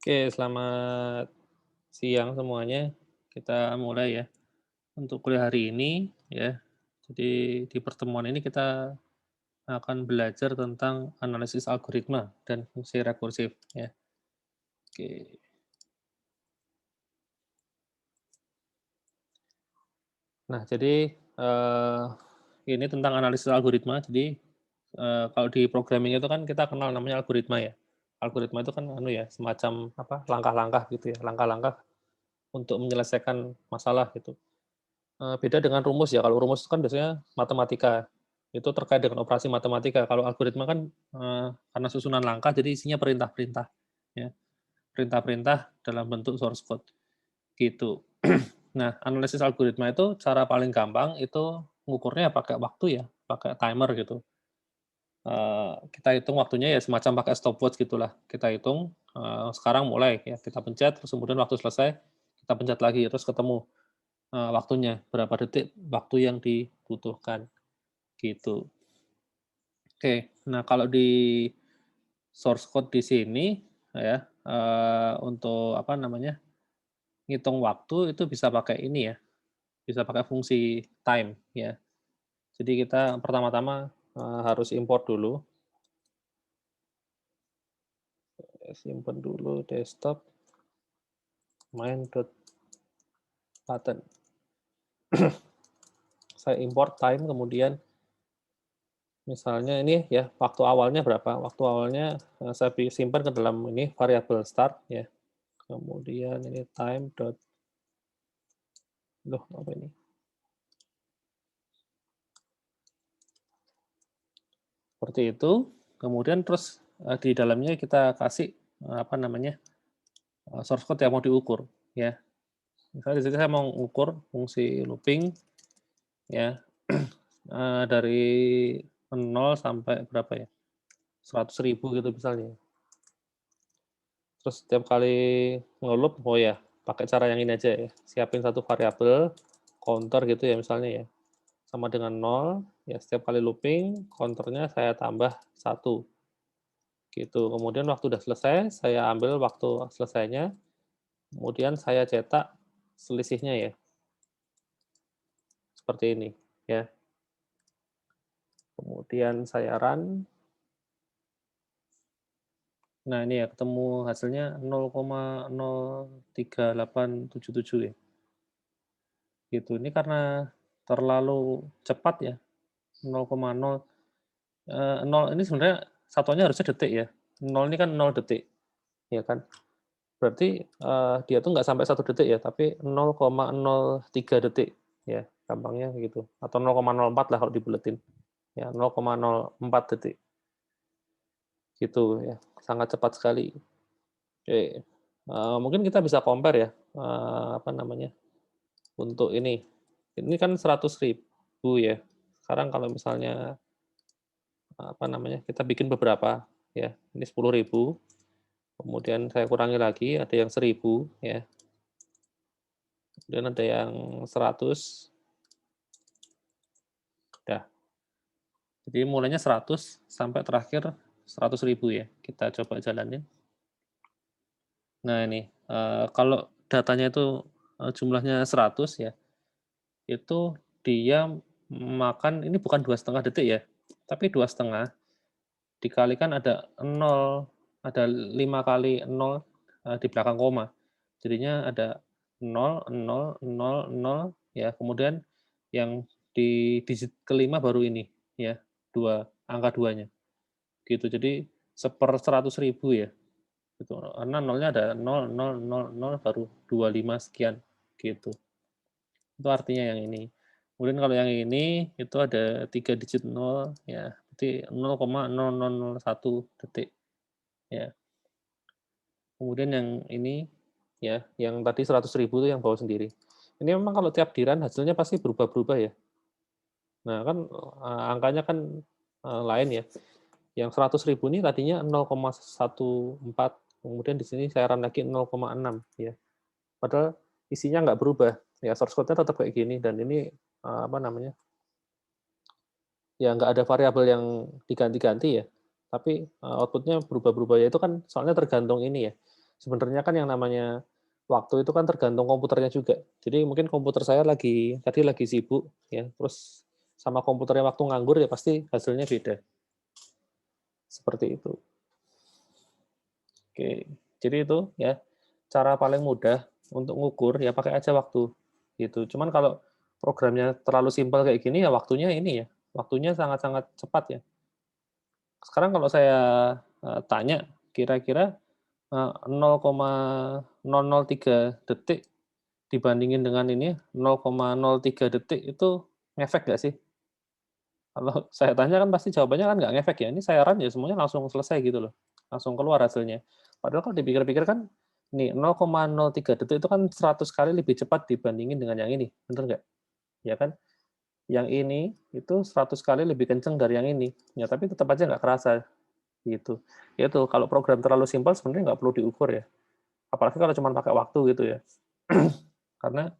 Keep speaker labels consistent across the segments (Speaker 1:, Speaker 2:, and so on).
Speaker 1: Oke, selamat siang semuanya. Kita mulai ya untuk kuliah hari ini ya. Jadi di pertemuan ini kita akan belajar tentang analisis algoritma dan fungsi rekursif ya. Oke. Nah, jadi ini tentang analisis algoritma. Jadi kalau di programming itu kan kita kenal namanya algoritma ya. Algoritma itu kan anu ya, semacam apa? Langkah-langkah gitu ya, langkah-langkah untuk menyelesaikan masalah gitu. Beda dengan rumus ya, kalau rumus kan biasanya matematika, itu terkait dengan operasi matematika. Kalau algoritma kan, karena susunan langkah jadi isinya perintah-perintah, ya. Perintah-perintah dalam bentuk source code, gitu. Nah, analisis algoritma itu cara paling gampang itu ngukurnya pakai waktu ya, pakai timer gitu. Kita hitung waktunya ya semacam pakai stopwatch gitulah. Kita hitung, sekarang mulai ya, kita pencet, terus kemudian waktu selesai, kita pencet lagi, terus ketemu waktunya, berapa detik waktu yang dibutuhkan, gitu. Oke, nah kalau di source code di sini ya, untuk apa namanya, ngitung waktu itu bisa pakai ini ya, bisa pakai fungsi time ya. Jadi kita pertama-tama, harus import dulu, simpen dulu desktop main.button. Saya import time, kemudian misalnya ini ya, waktu awalnya berapa, waktu awalnya, saya simpan ke dalam ini variabel start ya. Kemudian ini time dot loh apa ini? Seperti itu. Kemudian terus, di dalamnya kita kasih, apa namanya, source code yang mau diukur, ya. Misalnya di sini saya mau ukur fungsi looping ya, dari 0 sampai berapa ya, 100.000 gitu misalnya. Terus setiap kali nge-loop, oh ya, pakai cara yang ini aja ya, siapin satu variabel counter gitu ya misalnya ya. Sama dengan 0, ya setiap kali looping, counter-nya saya tambah 1, gitu. Kemudian waktu udah selesai, saya ambil waktu selesainya, kemudian saya cetak selisihnya ya, seperti ini, ya. Kemudian saya run, nah ini ya ketemu hasilnya 0,03877 ya, gitu. Ini karena terlalu cepat ya, 0,0, 0 ini sebenarnya satuannya harusnya detik ya, 0 ini kan 0 detik, ya kan? Berarti, dia tuh nggak sampai 1 detik ya, tapi 0,03 detik, ya, gampangnya gitu, atau 0,04 lah kalau dibuletin, ya, 0,04 detik, gitu ya, sangat cepat sekali. Oke, mungkin kita bisa compare ya, apa namanya, untuk ini kan 100.000 ya, sekarang kalau misalnya, apa namanya, kita bikin beberapa, ya, ini 10.000, kemudian saya kurangi lagi, ada yang 1.000 ya, kemudian ada yang 100, dah. Jadi mulainya 100 sampai terakhir 100.000 ya, kita coba jalanin. Nah ini, kalau datanya itu, jumlahnya 100 ya, itu dia makan ini bukan 2,5 detik ya, tapi 2,5 dikalikan ada 0, ada 5 kali 0, di belakang koma. Jadinya ada 0, 0, 0, 0, ya, kemudian yang di digit kelima baru ini, ya, 2 angka 2-nya. Gitu, jadi 1/100.000 ya, gitu. Karena nolnya ada 0, 0, 0, 0, baru 25 sekian, gitu. Itu artinya yang ini. Kemudian kalau yang ini, itu ada 3 digit 0, ya, berarti 0,0001 detik, ya. Kemudian yang ini, ya, yang tadi 100.000 itu yang bawa sendiri. Ini memang kalau tiap di-run hasilnya pasti berubah-berubah ya. Nah kan, angkanya kan, lain ya. Yang 100.000 ini tadinya 0,14, kemudian di sini saya run lagi 0,6 ya. Padahal isinya nggak berubah, ya source code-nya tetap kayak gini dan ini, apa namanya, ya nggak ada variabel yang diganti-ganti ya, tapi, output-nya berubah-berubah ya itu kan soalnya tergantung ini ya, Sebenarnya kan yang namanya waktu itu kan tergantung komputernya juga. Jadi mungkin komputer saya tadi lagi sibuk ya, terus sama komputernya waktu nganggur ya pasti hasilnya beda, seperti itu. Oke, jadi itu ya, cara paling mudah untuk ngukur ya pakai aja waktu, gitu. Cuman kalau programnya terlalu simpel kayak gini ya waktunya ini ya, waktunya sangat-sangat cepat ya. Sekarang kalau saya, tanya kira-kira, 0,003 detik dibandingin dengan ini 0,03 detik itu ngefek nggak sih? Kalau saya tanya kan pasti jawabannya kan nggak ngefek ya, ini saya run ya semuanya langsung selesai gitu loh, langsung keluar hasilnya. Padahal kalau dipikir-pikir kan, nih 0,03 detik itu kan 100 kali lebih cepat dibandingin dengan yang ini, bener nggak? Ya kan? Yang ini itu 100 kali lebih kenceng dari yang ini, ya tapi tetap aja nggak kerasa, gitu. Ya itu, kalau program terlalu simpel sebenarnya nggak perlu diukur ya, apalagi kalau cuma pakai waktu gitu ya. Karena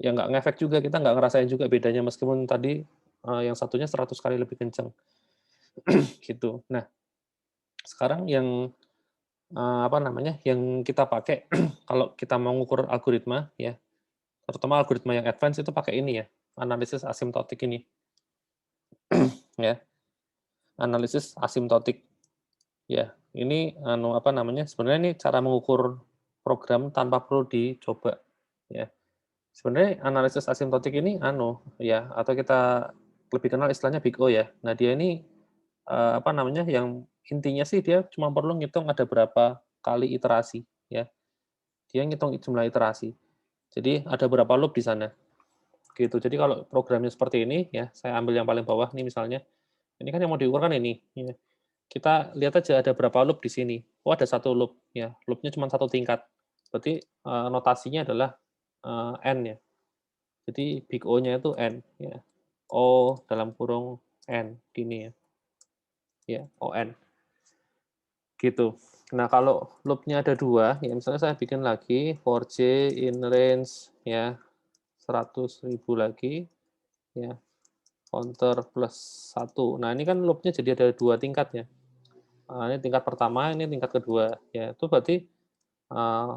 Speaker 1: ya nggak ngefek juga, kita nggak ngerasain juga bedanya meskipun tadi, yang satunya 100 kali lebih kenceng, gitu. Nah, sekarang yang, apa namanya, yang kita pakai kalau kita mau ngukur algoritma ya, terutama algoritma yang advance itu pakai ini ya, analisis asimptotik ini, ya, analisis asimptotik. Ya, ini apa namanya, sebenarnya ini cara mengukur program tanpa perlu dicoba, ya. Sebenarnya analisis asimptotik ini ya, atau kita lebih kenal istilahnya Big O ya. Nah, dia ini, apa namanya, yang intinya sih dia cuma perlu ngitung ada berapa kali iterasi, ya. Dia ngitung jumlah iterasi. Jadi ada berapa loop di sana, gitu. Jadi kalau programnya seperti ini ya, saya ambil yang paling bawah nih misalnya, ini kan yang mau diukur kan ini, ya. Kita lihat aja ada berapa loop di sini. Oh, ada satu loop, ya. Loop-nya cuma satu tingkat. Berarti, notasinya adalah, N ya. Jadi big O-nya itu N, ya. O dalam kurung N, gini ya. Ya, ON, gitu. Nah, kalau loop-nya ada 2, ya misalnya saya bikin lagi for j in range ya 100.000 lagi, ya, counter plus 1. Nah, ini kan loop-nya jadi ada 2 tingkat ya. Ini tingkat pertama, ini tingkat kedua. Ya, itu berarti, eee,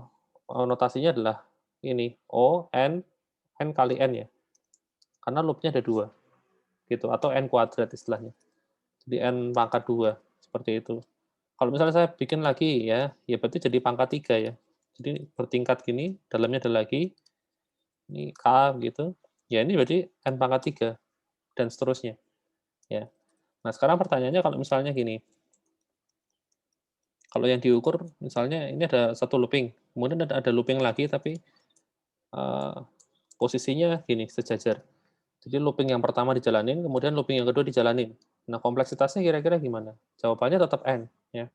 Speaker 1: notasinya adalah ini, O, N kali N ya, karena loop-nya ada 2 gitu, atau N kuadrat istilahnya. Jadi N pangkat 2 seperti itu. Kalau misalnya saya bikin lagi ya, ya berarti jadi pangkat 3 ya. Jadi bertingkat gini, dalamnya ada lagi, ini K gitu, ya ini berarti N pangkat 3 dan seterusnya, ya. Nah, sekarang pertanyaannya kalau misalnya gini, kalau yang diukur misalnya ini ada satu looping, kemudian ada looping lagi tapi, eee, posisinya gini, sejajar. Jadi looping yang pertama dijalanin, kemudian looping yang kedua dijalanin. Nah, kompleksitasnya kira-kira gimana? Jawabannya tetap N, ya.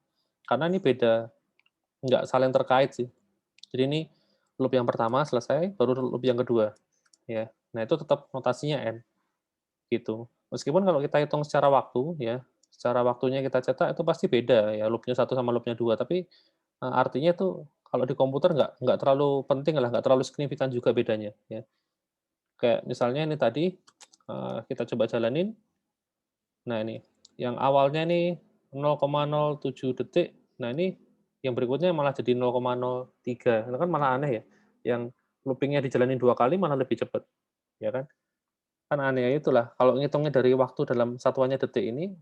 Speaker 1: Karena ini beda, nggak saling terkait sih. Jadi ini loop yang pertama selesai, baru loop yang kedua, ya. Nah, itu tetap notasinya N, gitu. Meskipun kalau kita hitung secara waktu, ya, secara waktunya kita cetak itu pasti beda ya, loopnya satu sama loopnya 2. Tapi, artinya itu kalau di komputer nggak terlalu penting lah, nggak terlalu signifikan juga bedanya, ya. Kayak misalnya ini tadi, kita coba jalanin, nah ini, yang awalnya nih 0,07 detik, nah ini yang berikutnya malah jadi 0,03, itu kan malah aneh ya, yang looping-nya dijalanin 2 kali malah lebih cepat, ya kan? Kan aneh, ya itulah, kalau ngitungnya dari waktu dalam satuannya detik ini,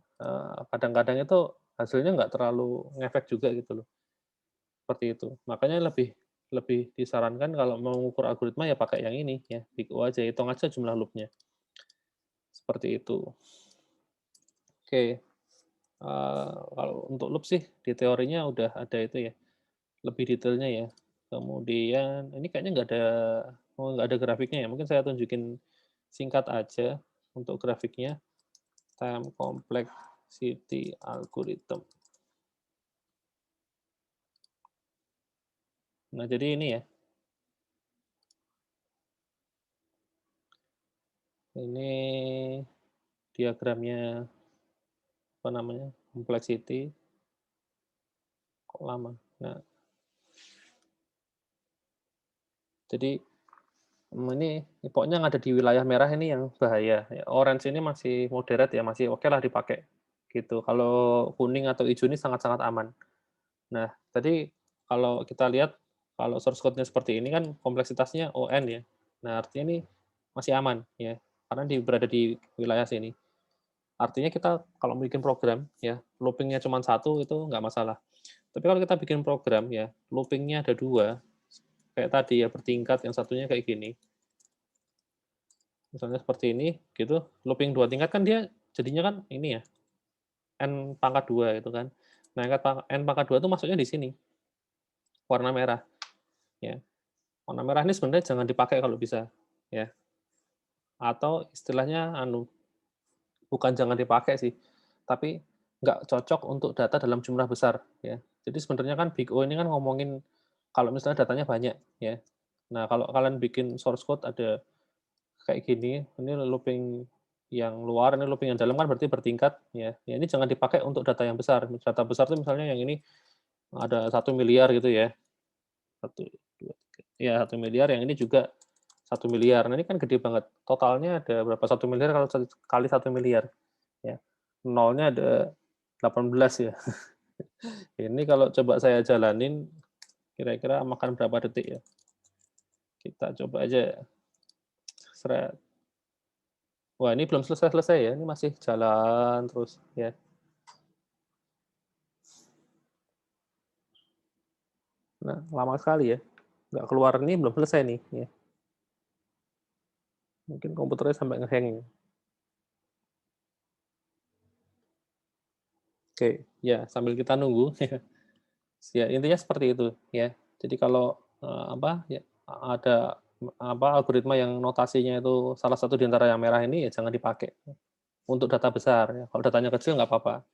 Speaker 1: kadang-kadang itu hasilnya nggak terlalu ngefek juga gitu loh, seperti itu. Makanya lebih lebih disarankan kalau mau mengukur algoritma ya pakai yang ini ya, Big O aja, hitung aja jumlah loop-nya, seperti itu. Oke. Kalau untuk loop sih di teorinya udah ada itu ya, lebih detailnya ya. Kemudian ini kayaknya nggak ada grafiknya ya, mungkin saya tunjukin singkat aja untuk grafiknya, time complexity algorithm. Nah, jadi ini ya, ini diagramnya, apa namanya, complexity, kok lama. Nah, jadi ini pokoknya yang ada di wilayah merah ini yang bahaya, ya, orange ini masih moderate ya, masih oke lah dipakai, gitu. Kalau kuning atau hijau ini sangat-sangat aman. Nah, tadi kalau kita lihat, kalau source code-nya seperti ini kan kompleksitasnya ON ya. Nah, artinya ini masih aman ya, karena berada di wilayah sini. Artinya kita kalau bikin program ya, looping-nya cuma satu itu nggak masalah. Tapi kalau kita bikin program ya, looping-nya ada 2 kayak tadi ya, bertingkat, yang satunya kayak gini. Misalnya seperti ini, gitu, looping 2 tingkat kan dia jadinya kan ini ya, n pangkat 2 itu kan. Nah, n pangkat 2 itu masuknya di sini, warna merah, ya. Warna merah ini sebenarnya jangan dipakai kalau bisa, ya. Atau istilahnya bukan jangan dipakai sih, tapi nggak cocok untuk data dalam jumlah besar, ya. Jadi sebenarnya kan Big O ini kan ngomongin kalau misalnya datanya banyak, ya. Nah, kalau kalian bikin source code ada kayak gini, ini looping yang luar, ini looping yang dalam kan berarti bertingkat, ya. Ya ini jangan dipakai untuk data yang besar. Data besar itu misalnya yang ini ada 1 miliar gitu ya. 1, 2, 3. Ya 1 miliar, yang ini juga 1 miliar. Nah, ini kan gede banget. Totalnya ada berapa? 1 miliar kalau kali 1 miliar. Ya. Nolnya ada 18 ya. Ini kalau coba saya jalanin, kira-kira makan berapa detik ya? Kita coba aja. Seret. Wah, ini belum selesai-selesai ya, ini masih jalan terus ya. Nah, lama sekali ya, nggak keluar, ini belum selesai nih, ya. Mungkin komputernya sampai nge-hang. Oke, ya sambil kita nunggu, ya intinya seperti itu ya. Jadi kalau, apa, ya ada, algoritma yang notasinya itu salah satu di antara yang merah ini, ya jangan dipakai untuk data besar ya. Kalau datanya kecil nggak apa-apa,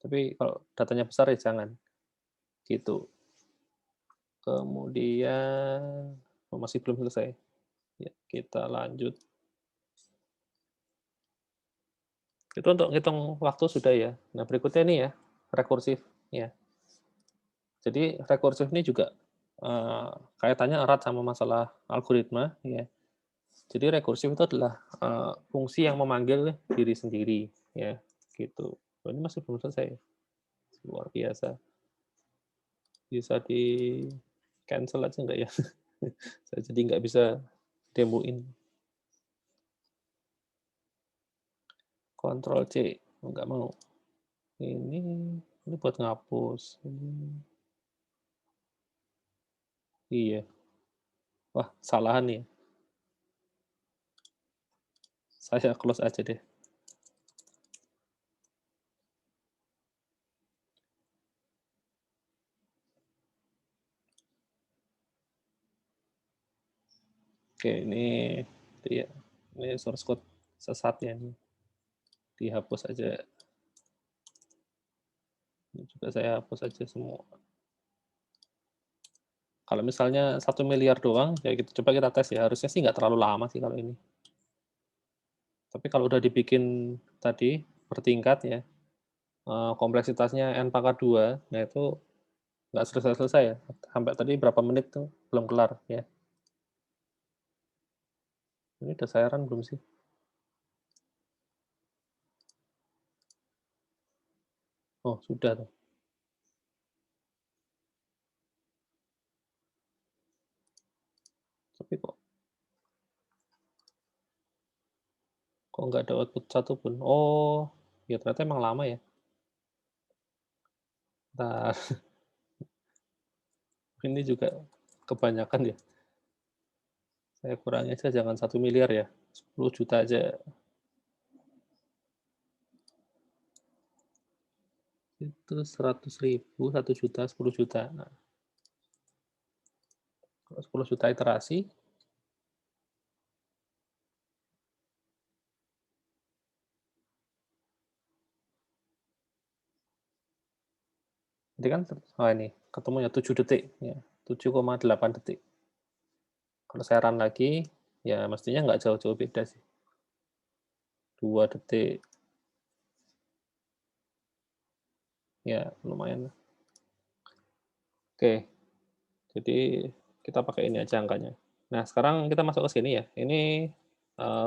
Speaker 1: tapi kalau datanya besar ya jangan, gitu. Kemudian masih belum selesai. Ya, kita lanjut. Itu untuk ngitung waktu sudah ya. Nah, berikutnya ini ya, rekursif, ya. Jadi rekursif ini juga, kaitannya erat sama masalah algoritma, ya. Jadi rekursif itu adalah, fungsi yang memanggil diri sendiri, ya, gitu. Oh, ini masih belum selesai, luar biasa. Bisa di-cancel aja nggak ya? Saya jadi nggak bisa demoin. Kontrol C, nggak mau. Ini buat ngapus. Iya. Wah, kesalahan nih. Saya close aja deh. Oke, ya, ini source code sesatnya nih. Dihapus aja. Ini juga saya hapus aja semua. Kalau misalnya 1 miliar doang, ya gitu. Coba kita tes ya. Harusnya sih nggak terlalu lama sih kalau ini. Tapi kalau udah dibikin tadi bertingkat ya, kompleksitasnya n pangkat 2, nah itu nggak selesai-selesai ya. Sampai tadi berapa menit tuh belum kelar ya. Ini udah saya run belum sih? Oh, sudah tuh. Tapi kok nggak ada output satu pun? Oh, ya ternyata emang lama ya. Nah, ini juga kebanyakan ya. Saya kurangi aja jangan 1 miliar ya, 10 juta aja. Itu 100.000, 1 juta, 10 juta. Nah, kalau 10 juta iterasi, jadi kan, oh ini, ketemunya 7 detik, ya, 7,8 detik. Kalau saya run lagi, ya mestinya nggak jauh-jauh beda sih. 2 detik, ya lumayan lah. Oke, jadi kita pakai ini aja angkanya. Nah, sekarang kita masuk ke sini ya. Ini,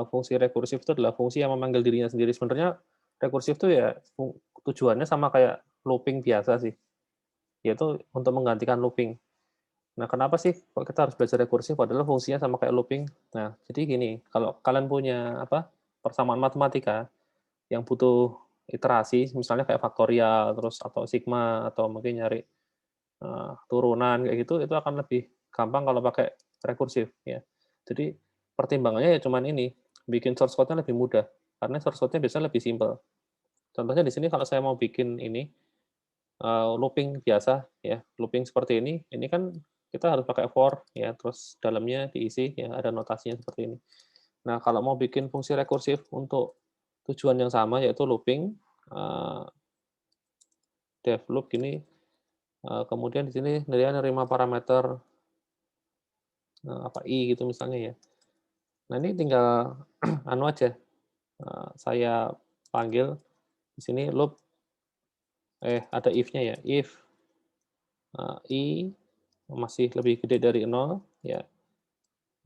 Speaker 1: fungsi rekursif itu adalah fungsi yang memanggil dirinya sendiri. Sebenarnya rekursif itu ya tujuannya sama kayak looping biasa sih, yaitu untuk menggantikan looping. Nah, kenapa sih kok kita harus belajar rekursif padahal fungsinya sama kayak looping? Nah, jadi gini, kalau kalian punya apa, persamaan matematika yang butuh iterasi, misalnya kayak faktorial, terus atau sigma, atau mungkin nyari turunan kayak gitu, itu akan lebih gampang kalau pakai rekursif ya. Jadi pertimbangannya ya cuman ini, bikin source code-nya lebih mudah, karena source code-nya biasanya lebih simpel. Contohnya di sini kalau saya mau bikin ini, looping biasa ya, looping seperti ini kan kita harus pakai for ya, terus dalamnya diisi ya, ada notasinya seperti ini. Nah, kalau mau bikin fungsi rekursif untuk tujuan yang sama yaitu looping, eee, def loop gini, kemudian di sini dia nerima parameter, apa, i gitu misalnya ya. Nah, ini tinggal anu aja, saya panggil di sini loop ada if-nya ya, if, i masih lebih gede dari 0 ya,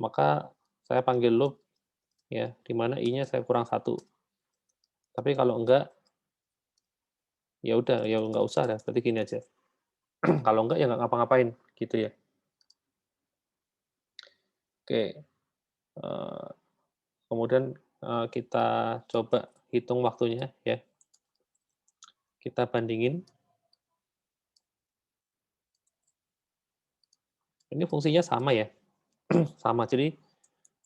Speaker 1: maka saya panggil loop ya, di mana i-nya saya kurang 1. Tapi kalau enggak, ya udah, ya nggak usah dah, berarti gini aja. Kalau enggak, ya nggak ngapa-ngapain, gitu ya. Oke, kemudian, kita coba hitung waktunya ya, kita bandingin. Ini fungsinya sama ya, sama. Jadi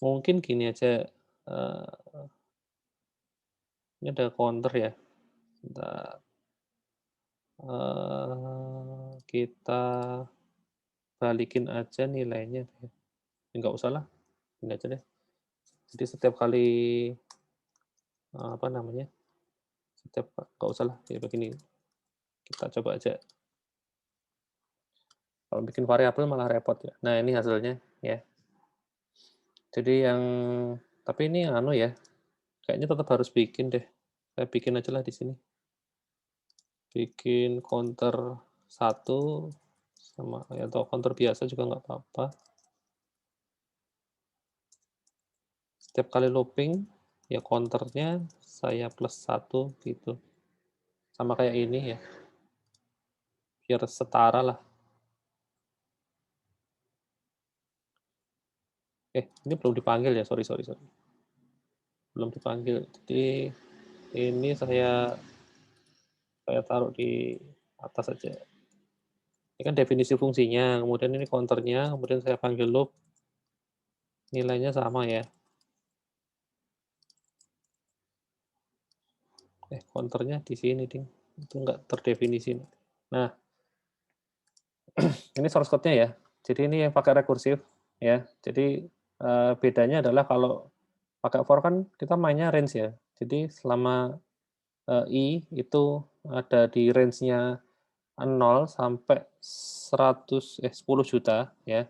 Speaker 1: mungkin gini aja, ini ada counter ya, bentar, kita balikin aja nilainya ya. Nggak usah lah, ini aja deh. Jadi setiap kali, apa namanya, nggak usah lah, kayak begini. Kita coba aja. Kalau bikin variabel malah repot ya. Nah, ini hasilnya ya. Jadi tapi ini anu ya, kayaknya tetap harus bikin deh. Saya bikin aja lah di sini. Bikin counter 1 sama ya, atau counter biasa juga nggak apa-apa. Setiap kali looping, ya counternya saya plus 1 gitu. Sama kayak ini ya, biar setara lah. Ini belum dipanggil ya, sorry. Belum dipanggil. Jadi ini saya taruh di atas aja. Ini kan definisi fungsinya, kemudian ini counternya, kemudian saya panggil loop, nilainya sama ya. Counternya di sini, ding. Itu nggak terdefinisi. Nah, ini source code-nya ya. Jadi ini yang pakai rekursif ya. Jadi bedanya adalah kalau pakai for kan kita mainnya range ya. Jadi selama i itu ada di range-nya 0 sampai 10 juta ya,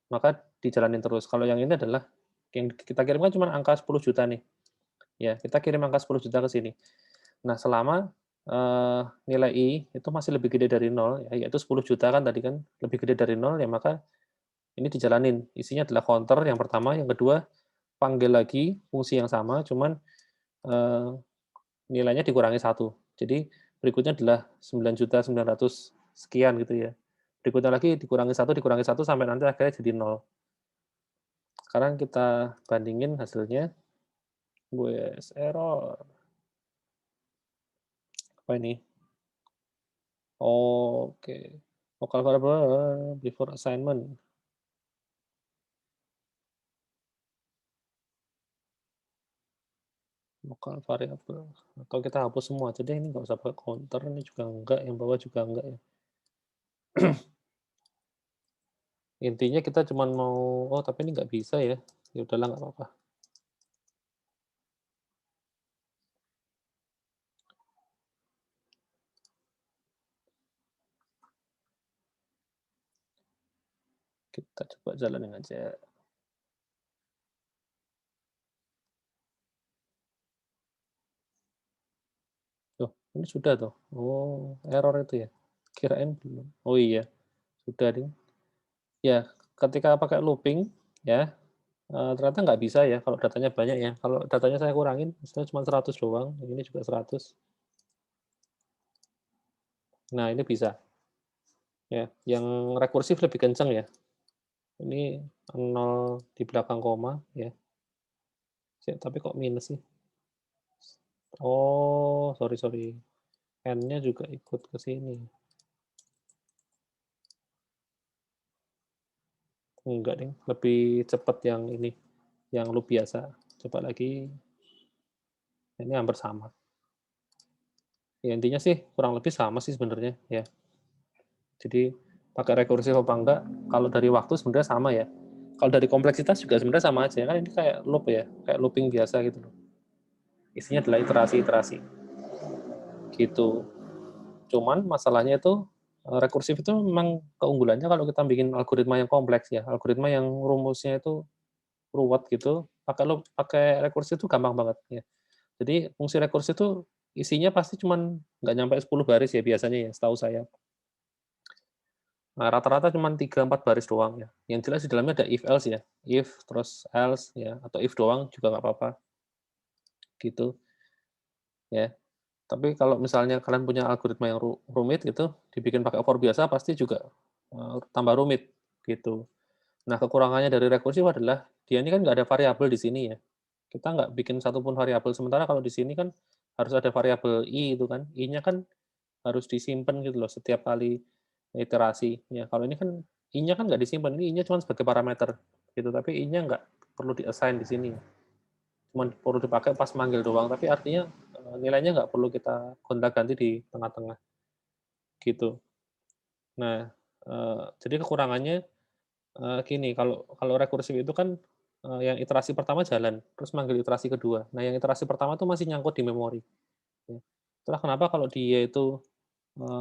Speaker 1: maka dijalanin terus. Kalau yang ini adalah yang kita kirimkan cuma angka 10 juta nih. Ya, kita kirim angka 10 juta ke sini. Nah, selama, nilai I itu masih lebih gede dari 0, ya, yaitu 10 juta kan tadi kan, lebih gede dari 0, ya maka ini dijalanin. Isinya adalah counter yang pertama, yang kedua panggil lagi fungsi yang sama, cuman, eee, nilainya dikurangi 1. Jadi berikutnya adalah 9.900.000 sekian gitu ya. Berikutnya lagi dikurangi satu sampai nanti akhirnya jadi 0. Sekarang kita bandingin hasilnya. Wes, error. Apa ini? Oke. Local variable before assignment. Local variable. Atau kita hapus semua aja deh, ini nggak usah pakai counter, ini juga enggak, yang bawah juga enggak ya. Intinya kita cuman mau, oh tapi ini nggak bisa ya. Ya udahlah nggak apa-apa. Kita coba jalanin aja. Tuh, ini sudah tuh. Oh, error itu ya. Kirain belum. Oh iya, sudah ding. Ya, ketika pakai looping ya, ternyata nggak bisa ya kalau datanya banyak ya. Kalau datanya saya kurangin, misalnya cuma 100 doang, ini juga 100. Nah, ini bisa. Ya, yang rekursif lebih kencang ya. Ini 0 di belakang koma ya. Tapi kok minus sih? Oh, sorry sorry. N-nya juga ikut ke sini. Enggak deh, lebih cepat yang ini, yang loop biasa. Coba lagi, ini hampir sama. Ya intinya sih kurang lebih sama sih sebenarnya ya. Jadi pakai rekursif apa enggak, kalau dari waktu sebenarnya sama ya. Kalau dari kompleksitas juga sebenarnya sama aja, kan ini kayak loop ya, kayak looping biasa gitu loh. Isinya adalah iterasi-iterasi gitu. Cuman masalahnya itu rekursif itu memang keunggulannya kalau kita bikin algoritma yang kompleks ya, algoritma yang rumusnya itu ruwet gitu, pakai rekursif itu gampang banget ya. Jadi fungsi rekursif itu isinya pasti cuman nggak nyampe 10 baris ya biasanya ya, setahu saya. Nah, rata-rata cuma 3, 4 baris doang ya. Yang jelas di dalamnya ada if else ya. If, terus else ya, atau if doang juga nggak apa-apa, gitu ya. Tapi kalau misalnya kalian punya algoritma yang rumit gitu, dibikin pakai for biasa pasti juga tambah rumit gitu. Nah, kekurangannya dari rekursif adalah dia ini kan nggak ada variabel di sini ya. Kita nggak bikin satupun variabel. Sementara kalau di sini kan harus ada variabel i itu kan. I-nya kan harus disimpan gitu loh setiap kali iterasi. Ya, kalau ini kan i-nya kan nggak disimpan. Ini i-nya cuma sebagai parameter gitu. Tapi i-nya nggak perlu di-assign di sini. Cuma perlu dipakai pas manggil doang. Tapi artinya nilainya nggak perlu kita gonta-ganti di tengah-tengah gitu. Nah, jadi kekurangannya gini, kalau kalau rekursif itu kan yang iterasi pertama jalan, terus manggil iterasi kedua. Nah, yang iterasi pertama tuh masih nyangkut di memori. Ya. Itulah kenapa kalau dia itu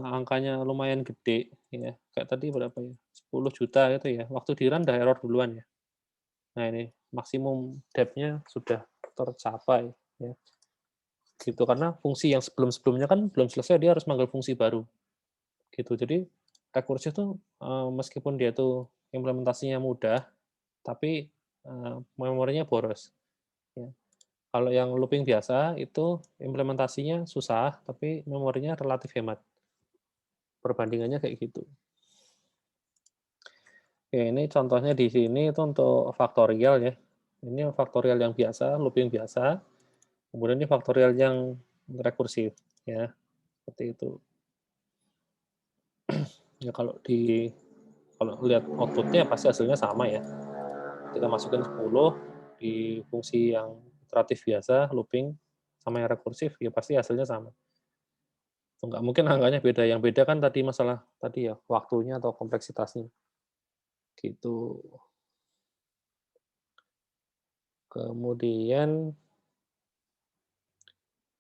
Speaker 1: angkanya lumayan gede, ya, kayak tadi berapa ya, 10 juta itu ya, waktu di-run udah error duluan ya. Nah ini, maksimum depth-nya sudah tercapai, ya, gitu. Karena fungsi yang sebelum-sebelumnya kan belum selesai, dia harus manggil fungsi baru, gitu. Jadi rekursif tuh meskipun dia tuh implementasinya mudah, tapi memorinya boros, ya. Kalau yang looping biasa itu implementasinya susah, tapi memorinya relatif hemat. Perbandingannya kayak gitu. Oke, ini contohnya di sini itu untuk faktorial ya. Ini faktorial yang biasa, looping biasa. Kemudian ini faktorial yang rekursif ya, seperti itu. Ya kalau lihat outputnya pasti hasilnya sama ya. Kita masukin 10 di fungsi yang iteratif biasa, looping, sama yang rekursif, ya pasti hasilnya sama. Nggak mungkin angkanya beda. Yang beda kan tadi masalah tadi ya, waktunya atau kompleksitasnya. Gitu. Kemudian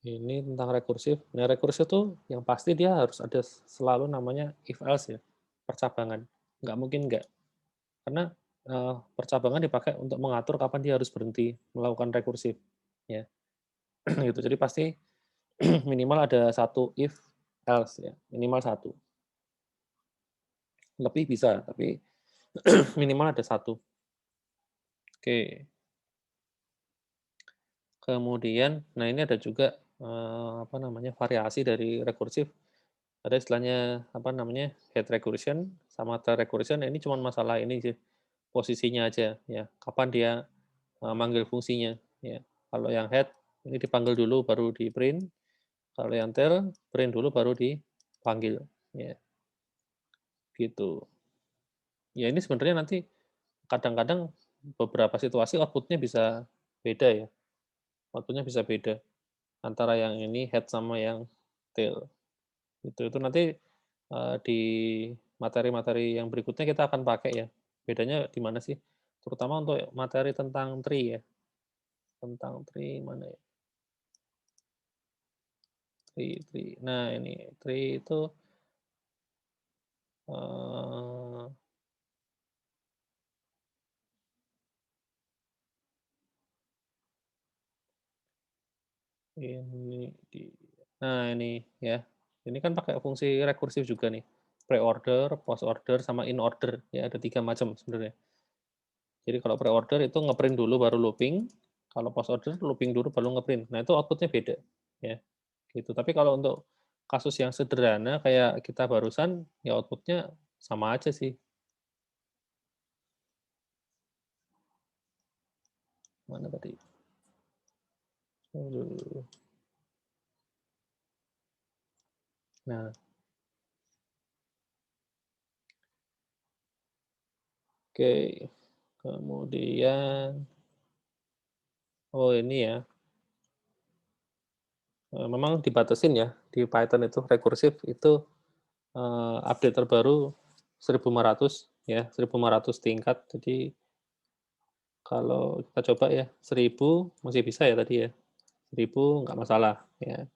Speaker 1: ini tentang rekursif. Nah, rekursif tuh yang pasti dia harus ada selalu namanya if else ya, percabangan. Nggak mungkin nggak. Karena percabangan dipakai untuk mengatur kapan dia harus berhenti melakukan rekursif. Ya, gitu. Jadi pasti minimal ada satu if else ya, minimal satu. Lebih bisa, tapi minimal ada satu. Oke. Kemudian, nah ini ada juga apa namanya variasi dari rekursif. Ada istilahnya apa namanya head recursion sama tail recursion. Ini cuma masalah ini sih posisinya aja ya. Kapan dia manggil fungsinya ya. Kalau yang head ini dipanggil dulu baru di print. Kalau yang tail print dulu baru dipanggil ya gitu. Ya ini sebenarnya nanti kadang-kadang beberapa situasi outputnya bisa beda ya. Outputnya bisa beda antara yang ini head sama yang tail. Itu nanti di materi-materi yang berikutnya kita akan pakai ya. Bedanya di mana sih? Terutama untuk materi tentang tree ya. Tentang tree mana ya? Tree. Nah, ini tree itu eh, ini di Nah, ini ya. Ini kan pakai fungsi rekursif juga nih. Pre-order, post-order, sama in-order. Ya, ada 3 macam sebenarnya. Jadi kalau pre-order itu ngeprint dulu baru looping, kalau post-order looping dulu baru ngeprint. Nah, itu outputnya beda. Ya, gitu. Tapi kalau untuk kasus yang sederhana kayak kita barusan, ya outputnya sama aja sih. Mana tadi? Nah, oke. Kemudian, oh ini ya, memang dibatasin ya, di Python itu rekursif itu update terbaru 1500 ya, 1500 tingkat. Jadi kalau kita coba ya, 1000 masih bisa ya tadi ya, 1000 nggak masalah ya.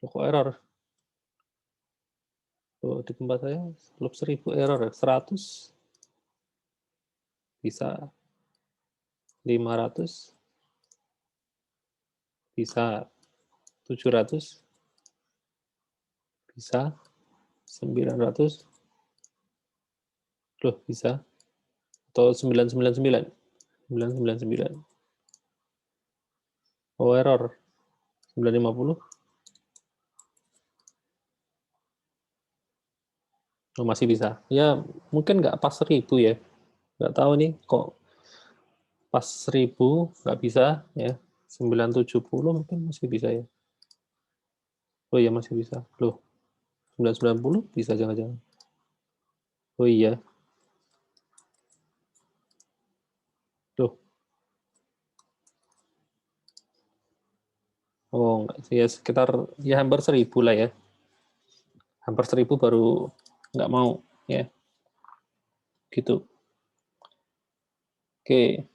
Speaker 1: Kok error? Tuh, di tempat saya belum 1000 error, 100 bisa, 500 bisa, 700 bisa, 900 loh bisa, atau 999, 999. Oh error, 950, oh masih bisa. Ya mungkin nggak pas 1000 ya, nggak tahu nih kok pas 1000 nggak bisa ya, 970 mungkin masih bisa ya. Oh iya masih bisa. Loh, 990 bisa jangan-jangan. Oh iya, loh. Oh enggak sih, ya sekitar ya hampir 1000 lah ya. Hampir 1000 baru nggak mau ya, gitu. Oke.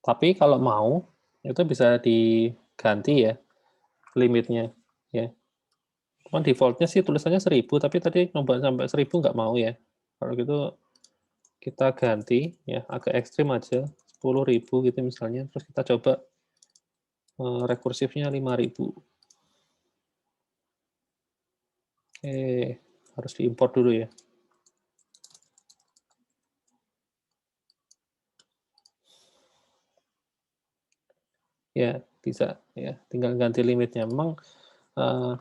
Speaker 1: Tapi kalau mau itu bisa diganti ya limitnya ya. Cuma defaultnya sih tulisannya 1000, tapi tadi nyoba sampai 1000 nggak mau ya. Kalau gitu kita ganti ya, agak ekstrim aja, 10.000 gitu misalnya, terus kita coba rekursifnya 5.000. Harus diimport dulu ya. Ya, bisa ya, tinggal ganti limitnya. Memang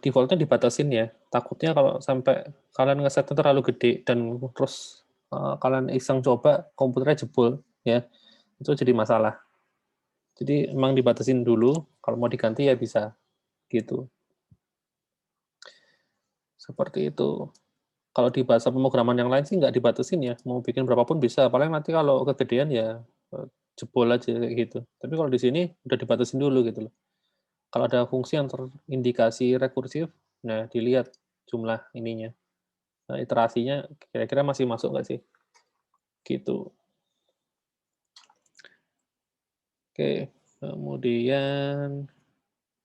Speaker 1: defaultnya dibatasin ya. Takutnya kalau sampai kalian ngesetnya terlalu gede dan terus kalian iseng coba komputernya jebol ya, itu jadi masalah. Jadi emang dibatasin dulu, kalau mau diganti ya bisa gitu. Seperti itu. Kalau di bahasa pemrograman yang lain sih nggak dibatasin ya, mau bikin berapapun bisa. Paling nanti kalau kegedean ya jebol aja kayak gitu. Tapi kalau di sini udah dibatasin dulu gitu loh. Kalau ada fungsi yang terindikasi rekursif, nah dilihat jumlah ininya. Nah, iterasinya kira-kira masih masuk nggak sih? Gitu. Oke, kemudian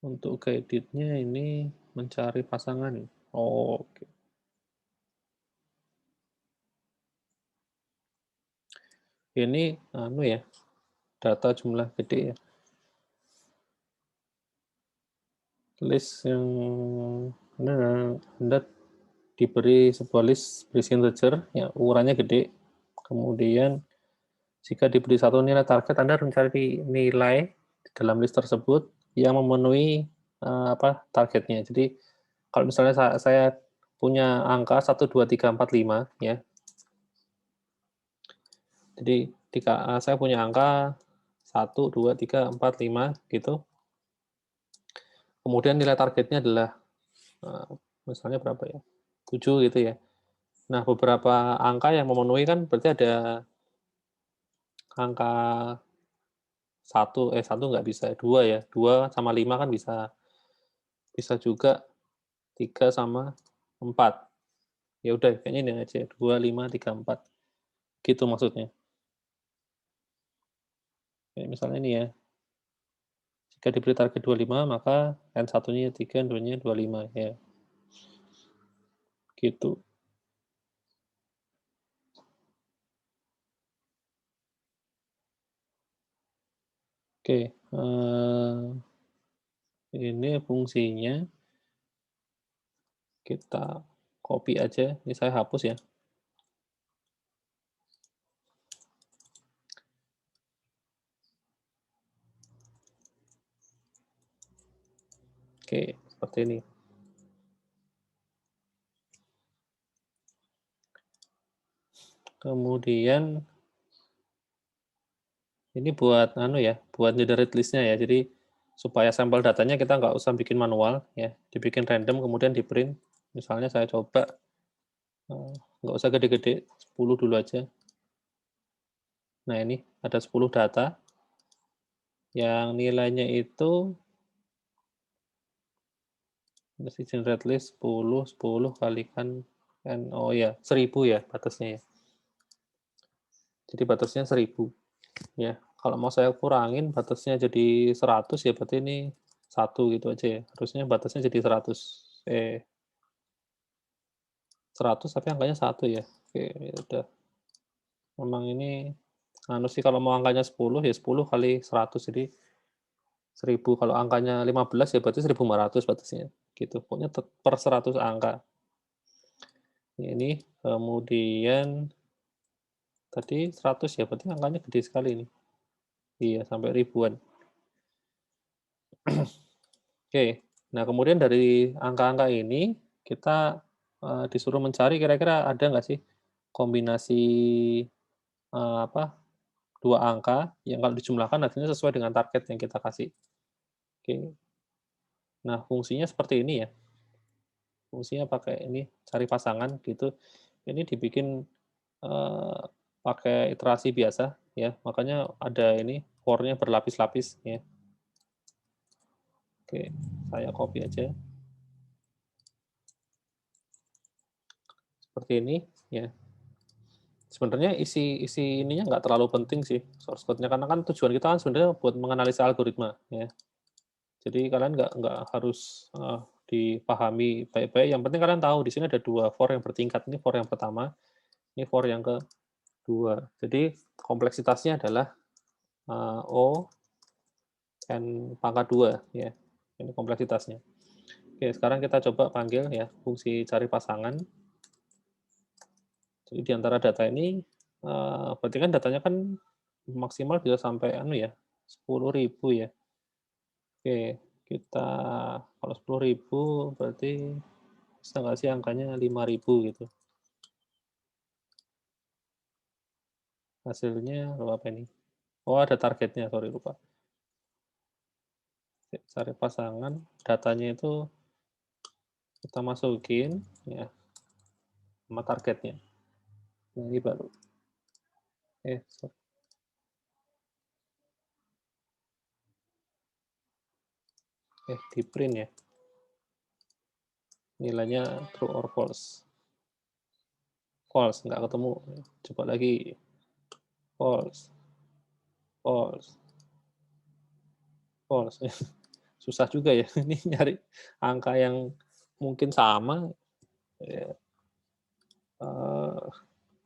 Speaker 1: untuk guide-nya ini mencari pasangan. Oh, oke. Ini anu ya, data jumlah gede ya. List yang Anda diberi sebuah list berisi integer, ya ukurannya gede. Kemudian jika diberi satu nilai target, Anda harus mencari nilai di dalam list tersebut yang memenuhi targetnya. Jadi kalau misalnya saya punya angka 1, 2, 3, 4, 5 ya. Jadi saya punya angka 1, 2, 3, 4, 5 gitu. Kemudian nilai targetnya adalah misalnya berapa ya? 7 gitu ya. Nah, beberapa angka yang memenuhi kan berarti ada angka 1 nggak bisa, 2 ya, 2 sama 5 kan bisa. Bisa juga 3 sama 4. Ya udah kayaknya ini aja, 2, 5, 3, 4. Gitu maksudnya. Kayak misalnya ini ya, jika diberi target 25, maka N1-nya 3, N2-nya 25 ya. Gitu. Oke, ini fungsinya kita copy aja. Ini saya hapus ya. Oke, seperti ini. Kemudian ini buat anu ya, buat generate list-nya ya. Jadi supaya sampel datanya kita nggak usah bikin manual ya, dibikin random kemudian di-print. Misalnya saya coba, nggak usah gede-gede, 10 dulu aja. Nah ini ada 10 data, yang nilainya itu mesti generate list 10 kalikan oh ya 1000 ya batasnya ya. Jadi batasnya 1000 ya. Kalau mau saya kurangin batasnya jadi 100 ya berarti ini 1 gitu aja ya. Harusnya batasnya jadi 100. 100 tapi angkanya 1 ya. Oke, ya udah. Memang ini anu sih kalau mau angkanya 10 ya 10 kali 100 jadi 1000. Kalau angkanya 15 ya berarti 1500 batasnya. Gitu. Pokoknya per 100 angka. Ini kemudian tadi 100 ya, berarti angkanya gede sekali ini. Iya, sampai ribuan. Oke, nah kemudian dari angka-angka ini, kita disuruh mencari kira-kira ada nggak sih kombinasi apa, dua angka yang kalau dijumlahkan hasilnya sesuai dengan target yang kita kasih. Oke, nah fungsinya seperti ini ya, fungsinya pakai ini, cari pasangan gitu. Ini dibikin pakai iterasi biasa ya, makanya ada ini for-nya berlapis-lapis ya. Oke, saya copy aja. Seperti ini ya. Sebenarnya isi ininya nggak terlalu penting sih source code-nya, karena kan tujuan kita kan sebenarnya buat menganalisa algoritma ya. Jadi kalian nggak harus dipahami baik-baik. Yang penting kalian tahu di sini ada dua for yang bertingkat. Ini for yang pertama, ini for yang kedua. Jadi kompleksitasnya adalah O n pangkat 2 ya. Ini kompleksitasnya. Oke, sekarang kita coba panggil ya fungsi cari pasangan. Jadi di antara data ini, berarti kan datanya kan maksimal bisa sampai anu ya, 10.000 ya. Oke, kita kalau 10.000 berarti bisa nggak sih angkanya 5.000 gitu. Hasilnya berapa ini? Oh, ada targetnya, sorry lupa. Cari pasangan, datanya itu kita masukin ya sama targetnya. Nah, ini baru. Sorry. Di print ya. Nilainya true or false. False, nggak ketemu. Coba lagi. False. False. False. Susah juga ya ini nyari angka yang mungkin sama. Ya,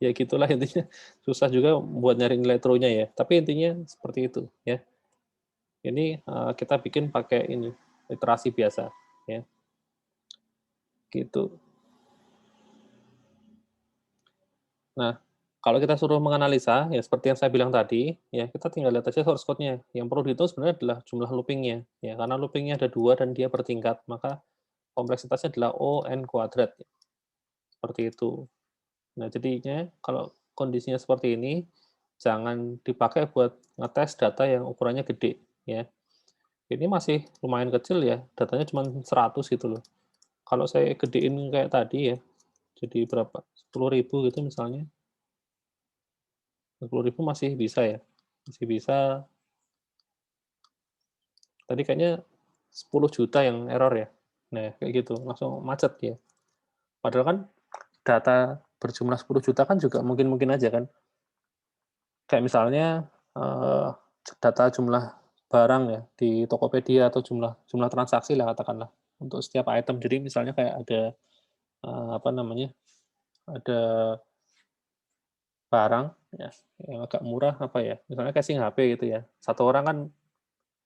Speaker 1: ya gitulah intinya. Susah juga buat nyari nilai true-nya ya. Tapi intinya seperti itu ya. Ini kita bikin pakai ini iterasi biasa ya. Gitu. Nah, kalau kita suruh menganalisa, ya seperti yang saya bilang tadi, ya kita tinggal lihat aja source code-nya. Yang perlu dihitung sebenarnya adalah jumlah looping-nya. Ya, karena looping-nya ada 2 dan dia bertingkat, maka kompleksitasnya adalah O n kuadrat. Seperti itu. Nah, jadinya kalau kondisinya seperti ini, jangan dipakai buat ngetes data yang ukurannya gede. Ya. Ini masih lumayan kecil ya, datanya cuma 100 gitu loh. Kalau saya gedein kayak tadi ya, jadi berapa? 10.000 gitu misalnya. 10.000 masih bisa ya. Masih bisa. Tadi kayaknya 10 juta yang error ya. Nah, kayak gitu, langsung macet ya. Padahal kan data berjumlah 10 juta kan juga mungkin-mungkin aja kan. Kayak misalnya data jumlah barang ya di Tokopedia atau jumlah jumlah transaksi lah katakanlah untuk setiap item. Jadi misalnya kayak ada apa namanya? Ada barang ya yang agak murah apa ya? Misalnya casing HP gitu ya. Satu orang kan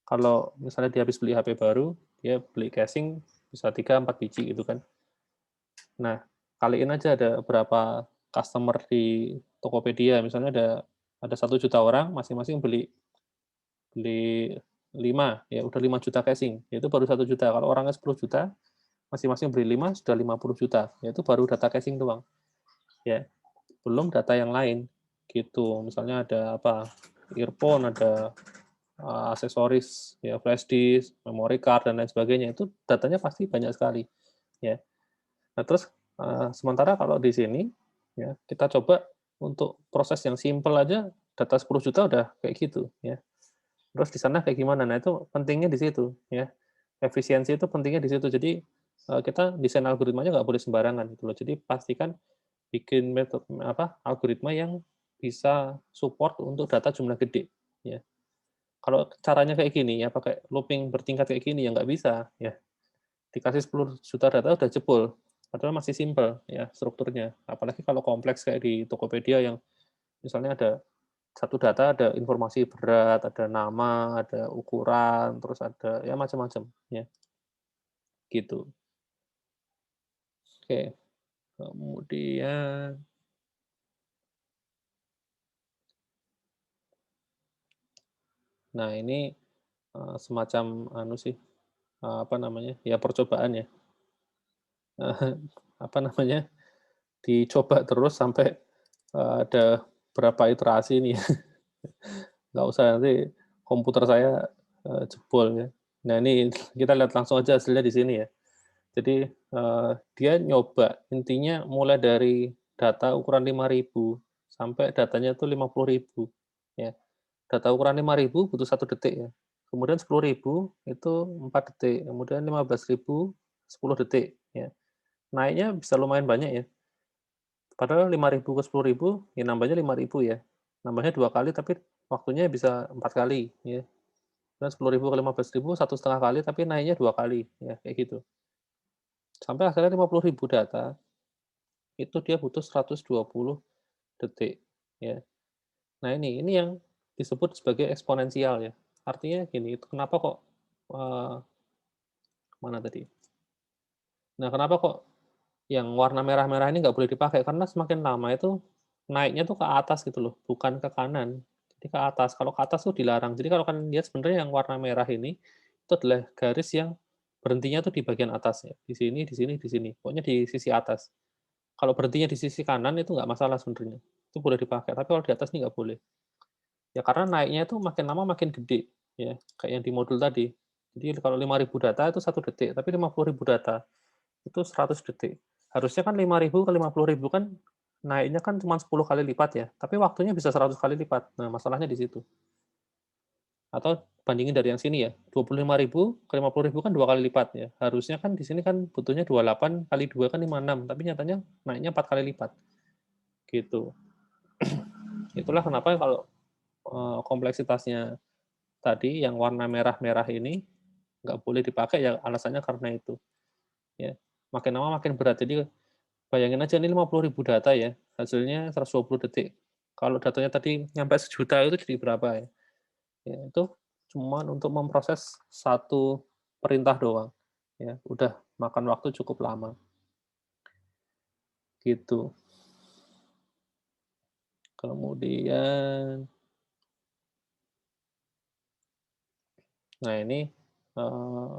Speaker 1: kalau misalnya dia habis beli HP baru, dia beli casing bisa 3 4 biji gitu kan. Nah, kaliin aja ada berapa customer di Tokopedia, misalnya ada 1 juta orang, masing-masing beli beli 5 ya udah 5 juta casing, ya itu baru 1 juta. Kalau orangnya 10 juta, masing-masing beli 5 sudah 50 juta, ya itu baru data casing doang, ya. belum data yang lain, gitu. Misalnya ada apa, earphone, ada, aksesoris, ya flash disk, memory card, dan lain sebagainya, itu datanya pasti banyak sekali, ya. Nah terus, sementara kalau di sini, ya kita coba untuk proses yang simpel aja, data 10 juta udah kayak gitu, ya. Terus di sana kayak gimana? Nah itu pentingnya di situ, ya. Efisiensi itu pentingnya di situ. Jadi, kita desain algoritmanya nggak boleh sembarangan gitu loh. Jadi pastikan bikin metode algoritma yang bisa support untuk data jumlah gede, ya. Kalau caranya kayak gini ya, pakai looping bertingkat kayak gini, ya nggak bisa, ya. Dikasih 10 juta data udah jebol, padahal masih simpel ya strukturnya. Apalagi kalau kompleks kayak di Tokopedia yang misalnya ada satu data, ada informasi berat, ada nama, ada ukuran, terus ada ya macam-macam, ya, gitu. Oke, kemudian nah ini, semacam anu sih, apa namanya, ya percobaan ya, apa namanya, dicoba terus sampai, ada berapa iterasi nih ya. Nggak usah nanti komputer saya, jebol ya. Nah ini kita lihat langsung aja hasilnya di sini ya. Jadi, dia nyoba, intinya mulai dari data ukuran 5.000 sampai datanya itu 50.000 ya. Data ukuran 5.000 butuh 1 detik ya. Kemudian 10.000 itu 4 detik, kemudian 15.000 10 detik ya. Naiknya bisa lumayan banyak ya. Padahal 5.000 ke 10.000 ya nambahnya 5.000 ya. Nambahnya 2 kali tapi waktunya bisa 4 kali ya. Dan 10.000 ke 15.000 1,5 kali tapi naiknya 2 kali ya, kayak gitu. Sampai akhirnya 50.000 data, itu dia butuh 120 detik, ya. Nah ini yang disebut sebagai eksponensial ya. Artinya gini, itu kenapa kok, eee, mana tadi? Nah kenapa kok yang warna merah-merah ini nggak boleh dipakai, karena semakin lama itu naiknya tuh ke atas gitu loh, bukan ke kanan. Jadi ke atas, kalau ke atas tuh dilarang. Jadi kalau kalian lihat sebenarnya yang warna merah ini, itu adalah garis yang berhentinya tuh di bagian atas ya, di sini di sini di sini, pokoknya di sisi atas. Kalau berhentinya di sisi kanan itu nggak masalah sebenarnya, itu boleh dipakai, tapi kalau di atas ini nggak boleh. Ya karena naiknya itu makin lama makin gede, ya, kayak yang di modul tadi. Jadi kalau 5.000 data itu 1 detik, tapi 50.000 data itu 100 detik. Harusnya kan 5.000 ke 50.000 kan naiknya kan cuma 10 kali lipat ya, tapi waktunya bisa 100 kali lipat. Nah, masalahnya di situ. Atau bandingin dari yang sini ya, 25.000 ke 50.000 kan 2 kali lipat ya. Harusnya kan di sini kan butuhnya 28 kali 2 kan 56, tapi nyatanya naiknya 4 kali lipat, gitu. Itulah kenapa kalau, kompleksitasnya tadi yang warna merah-merah ini nggak boleh dipakai ya alasannya karena itu, ya. Makin lama makin berat. Jadi bayangin aja ini 50.000 data ya, hasilnya 120 detik. Kalau datanya tadi nyampe 1.000.000 itu jadi berapa ya? Ya itu cuman untuk memproses satu perintah doang, ya udah makan waktu cukup lama, gitu. Kemudian, nah ini, eee,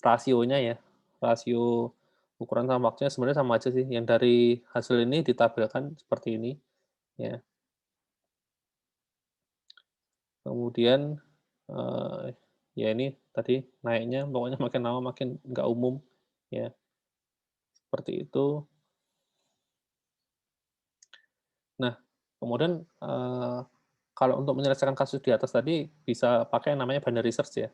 Speaker 1: rasionya ya, rasio ukuran sama waktunya sebenarnya sama aja sih, yang dari hasil ini ditabelkan seperti ini, ya. Kemudian, eee, ya ini tadi naiknya pokoknya makin lama makin nggak umum, ya, seperti itu. Nah, kemudian, kalau untuk menyelesaikan kasus di atas tadi bisa pakai yang namanya binary search ya.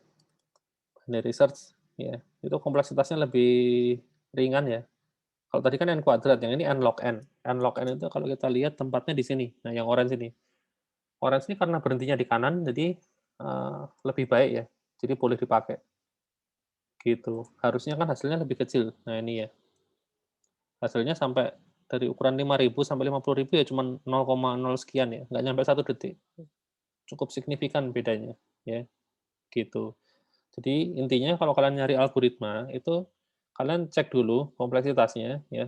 Speaker 1: Binary search, ya, itu kompleksitasnya lebih ringan ya. Kalau tadi kan n kuadrat, yang ini n log n. N log n itu kalau kita lihat tempatnya di sini. Nah, yang orange ini. Orange ini karena berhentinya di kanan, jadi, lebih baik ya, jadi boleh dipakai, gitu. Harusnya kan hasilnya lebih kecil. Nah, ini ya, hasilnya sampai dari ukuran 5.000 sampai 50.000 ya cuman 0,0 sekian ya, nggak nyampe 1 detik. Cukup signifikan bedanya, ya, gitu. Jadi intinya kalau kalian nyari algoritma, itu kalian cek dulu kompleksitasnya ya,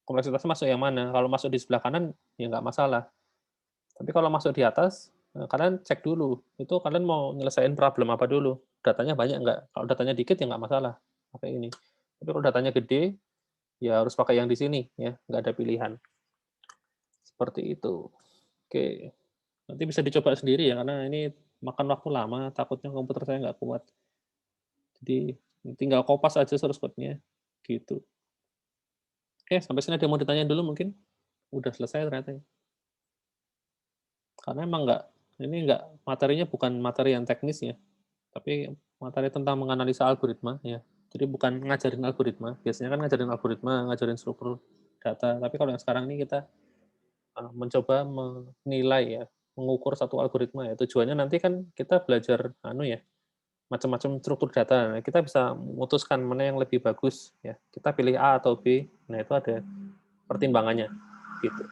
Speaker 1: kompleksitasnya masuk yang mana, kalau masuk di sebelah kanan, ya nggak masalah. Tapi kalau masuk di atas, kalian cek dulu, itu kalian mau nyelesain problem apa dulu, datanya banyak nggak? Kalau datanya dikit ya nggak masalah, pakai ini. Tapi kalau datanya gede, ya harus pakai yang di sini ya, nggak ada pilihan. Seperti itu. Oke, nanti bisa dicoba sendiri ya, karena ini makan waktu lama, takutnya komputer saya nggak kuat. Jadi tinggal kopas aja source code-nya, gitu. Oke, sampai sini ada yang mau ditanyain dulu mungkin? Udah selesai ternyata ya. Karena emang nggak materinya bukan materi yang teknis ya, tapi materi tentang menganalisa algoritma ya. Jadi bukan ngajarin algoritma, biasanya kan ngajarin algoritma, ngajarin struktur data, tapi kalau yang sekarang ini kita mencoba menilai ya, mengukur satu algoritma ya. Tujuannya nanti kan kita belajar ya, macam-macam struktur data. Nah, kita bisa memutuskan mana yang lebih bagus ya. Kita pilih A atau B. Nah, itu ada pertimbangannya gitu.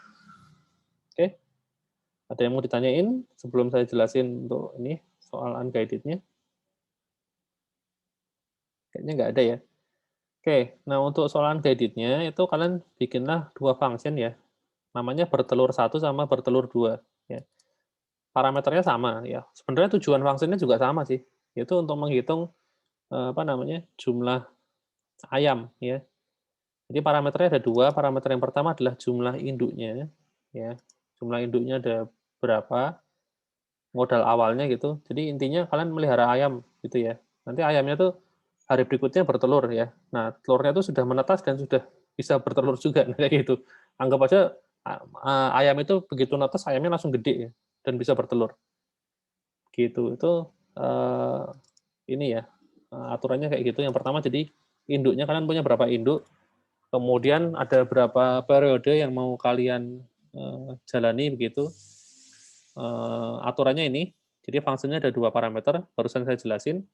Speaker 1: Oke. Ada yang mau ditanyain sebelum saya jelasin untuk ini soal unguided-nya? Kayaknya nggak ada ya. Oke, nah untuk soal unguided-nya itu kalian bikinlah dua function ya. Namanya bertelur satu sama bertelur dua. Ya. Parameternya sama ya. Sebenarnya tujuan fungsinya juga sama sih. Yaitu untuk menghitung jumlah ayam ya. Jadi parameternya ada dua. Parameter yang pertama adalah jumlah induknya ya. Jumlah induknya ada berapa, modal awalnya gitu. Jadi intinya kalian melihara ayam gitu ya. Nanti ayamnya tuh hari berikutnya bertelur ya. Nah, telurnya tuh sudah menetas dan sudah bisa bertelur juga nah, kayak gitu. Anggap aja ayam itu begitu netas ayamnya langsung gede ya dan bisa bertelur. Gitu. Itu ini ya, aturannya kayak gitu. Yang pertama jadi induknya kalian punya berapa induk, kemudian ada berapa periode yang mau kalian jalani begitu. Aturannya ini, jadi fungsinya ada dua parameter, barusan saya jelasin.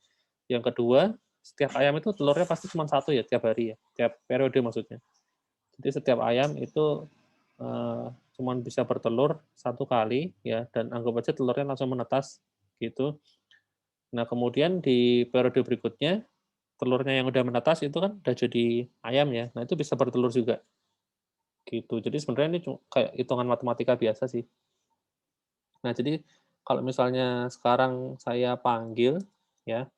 Speaker 1: Yang kedua, setiap ayam itu telurnya pasti cuma satu ya tiap hari ya, tiap periode maksudnya. Jadi setiap ayam itu cuma bisa bertelur satu kali ya, dan anggap aja telurnya langsung menetas gitu. Nah kemudian di periode berikutnya telurnya yang udah menetas itu kan udah jadi ayam ya. Nah, itu bisa bertelur juga. Gitu. Jadi sebenarnya ini kayak hitungan matematika biasa sih. Nah, jadi kalau misalnya sekarang saya panggil ya,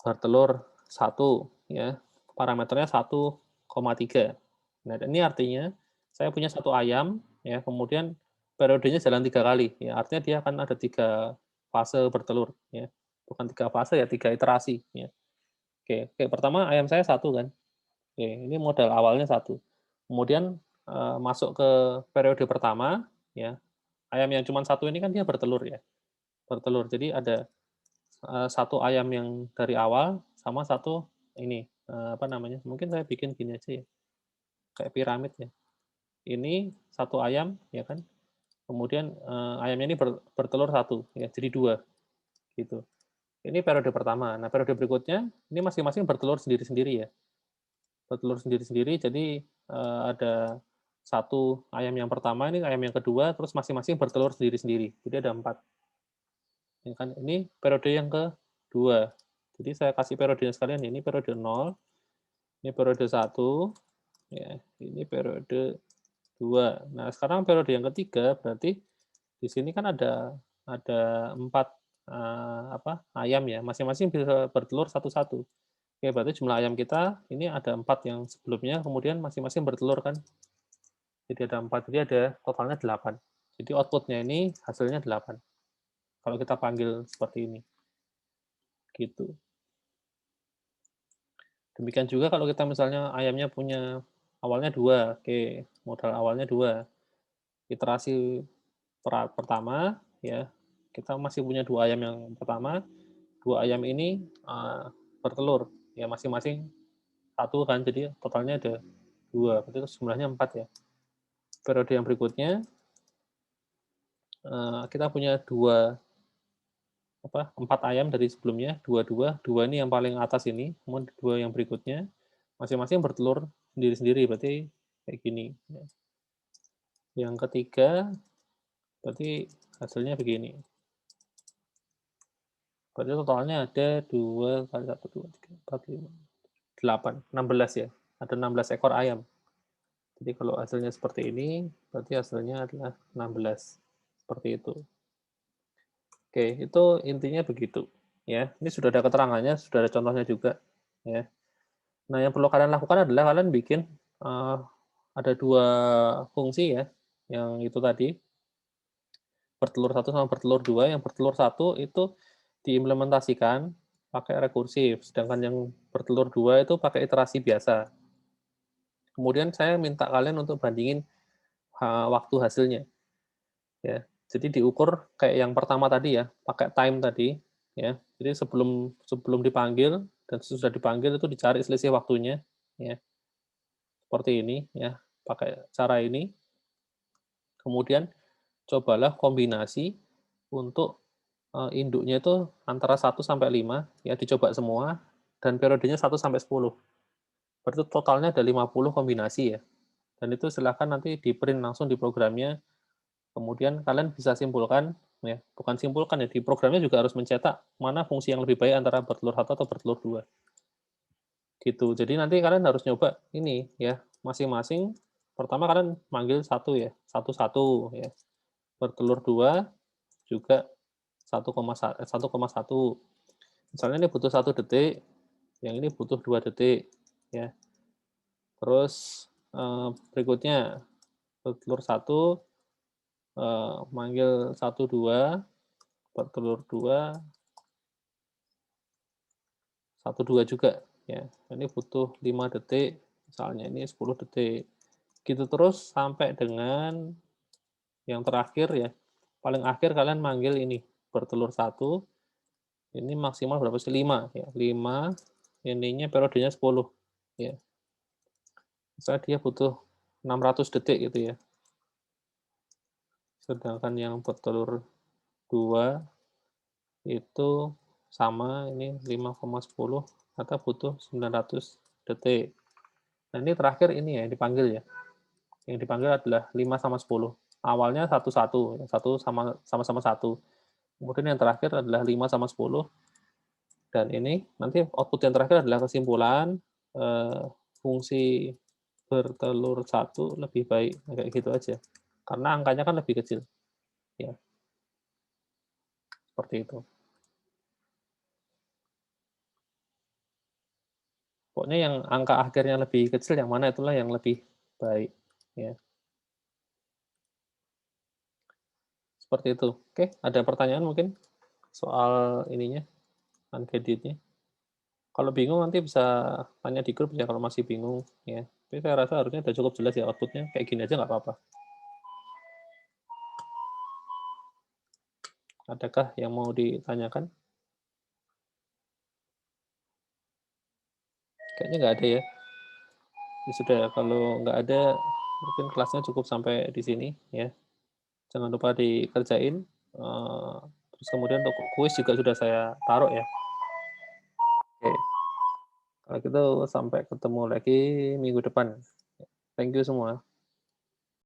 Speaker 1: bertelur satu ya, parameternya 1,3. Nah, ini artinya saya punya satu ayam ya, kemudian periodenya jalan 3 kali ya. Artinya dia akan ada 3 fase bertelur ya. Bukan 3 fase ya, 3 iterasi ya. Oke, oke pertama ayam saya satu kan. Oke, ini modal awalnya satu. Kemudian masuk ke periode pertama, ya ayam yang cuma satu ini kan dia bertelur ya, bertelur. Jadi ada satu ayam yang dari awal sama satu ini mungkin saya bikin gini aja ya, kayak piramid ya. Ini satu ayam ya kan, kemudian ayamnya ini bertelur satu, ya jadi dua gitu. Ini periode pertama. Nah periode berikutnya ini masing-masing bertelur sendiri-sendiri ya. Bertelur sendiri-sendiri, jadi ada satu ayam yang pertama, ini ayam yang kedua, terus masing-masing bertelur sendiri-sendiri. Jadi ada 4. Ya kan? Ini periode yang kedua. Jadi saya kasih periodenya sekalian, ini periode 0, ini periode 1, ya, ini periode 2. Nah, sekarang periode yang ketiga, berarti di sini kan ada 4 ayam ya, masing-masing bisa bertelur satu-satu. Oke, berarti jumlah ayam kita ini ada 4 yang sebelumnya, kemudian masing-masing bertelur kan. Jadi ada 4, jadi ada totalnya 8. Jadi output-nya ini hasilnya 8. Kalau kita panggil seperti ini. Gitu. Demikian juga kalau kita misalnya ayamnya punya awalnya 2, oke, modal awalnya 2. Iterasi pertama, ya, kita masih punya 2 ayam yang pertama, 2 ayam ini bertelur, ya masing-masing 1 kan, jadi totalnya ada 2, berarti jumlahnya 4 ya. Periode yang berikutnya, kita punya 4 ayam dari sebelumnya, 2 ini yang paling atas ini, kemudian 2 yang berikutnya, masing-masing bertelur sendiri-sendiri, berarti kayak gini. Yang ketiga, berarti hasilnya begini. Berarti totalnya ada 2 kali 1, 2, 3, 4, 5, 8, 16 ya. Ada 16 ekor ayam. Jadi kalau hasilnya seperti ini, berarti hasilnya adalah 16. Seperti itu. Oke, itu intinya begitu. Ya, ini sudah ada keterangannya, sudah ada contohnya juga. Ya. Nah, yang perlu kalian lakukan adalah kalian bikin ada 2 fungsi ya, yang itu tadi, bertelur satu sama bertelur 2. Yang bertelur satu itu diimplementasikan pakai rekursif, sedangkan yang bertelur 2 itu pakai iterasi biasa. Kemudian saya minta kalian untuk bandingin, waktu hasilnya, ya. Jadi diukur kayak yang pertama tadi ya, pakai time tadi, ya. Jadi sebelum sebelum dipanggil dan sesudah dipanggil itu dicari selisih waktunya, ya, seperti ini ya, pakai cara ini. Kemudian cobalah kombinasi untuk, induknya itu antara 1 sampai 5 ya, dicoba semua dan periodenya 1 sampai 10. Berarti totalnya ada 50 kombinasi ya, dan itu silakan nanti di-print langsung di programnya, kemudian kalian bisa simpulkan ya, bukan simpulkan ya, di programnya juga harus mencetak mana fungsi yang lebih baik antara bertelur satu atau bertelur 2 gitu. Jadi nanti kalian harus nyoba ini ya, masing-masing pertama kalian manggil satu ya, satu-satu ya, bertelur 2 juga 1,1. Misalnya ini butuh 1 detik, yang ini butuh 2 detik, ya. Terus, berikutnya bertelur 1, manggil 1, 2, bertelur 2, 1, 2 juga, ya. Ini butuh 5 detik, misalnya ini 10 detik. Gitu terus sampai dengan yang terakhir ya, paling akhir kalian manggil ini, bertelur 1, ini maksimal berapa sih? 5 ya, 5, ininya periodenya 10, ya. Misalnya dia butuh 600 detik gitu ya, sedangkan yang bertelur 2 itu sama, ini 5,10 atau butuh 900 detik. Nah, ini terakhir ini ya, yang dipanggil ya, yang dipanggil adalah 5 sama 10. Awalnya 1, 1, 1 sama-sama 1. Kemudian yang terakhir adalah 5 sama 10, dan ini nanti output yang terakhir adalah kesimpulan, fungsi bertelur 1 lebih baik, kayak gitu aja. Karena angkanya kan lebih kecil, ya, seperti itu. Pokoknya yang angka akhirnya lebih kecil yang mana itulah yang lebih baik, ya, seperti itu. Oke, ada pertanyaan mungkin soal ininya, uncaged-nya? Kalau bingung nanti bisa tanya di grup ya kalau masih bingung, ya. Tapi saya rasa harusnya udah cukup jelas ya output-nya, kayak gini aja nggak apa-apa. Adakah yang mau ditanyakan? Kayaknya nggak ada ya? Ya sudah, kalau nggak ada, mungkin kelasnya cukup sampai di sini, ya. Jangan lupa dikerjain, terus kemudian untuk kuis juga sudah saya taruh ya. Oke, kalau gitu sampai ketemu lagi minggu depan. Thank you semua.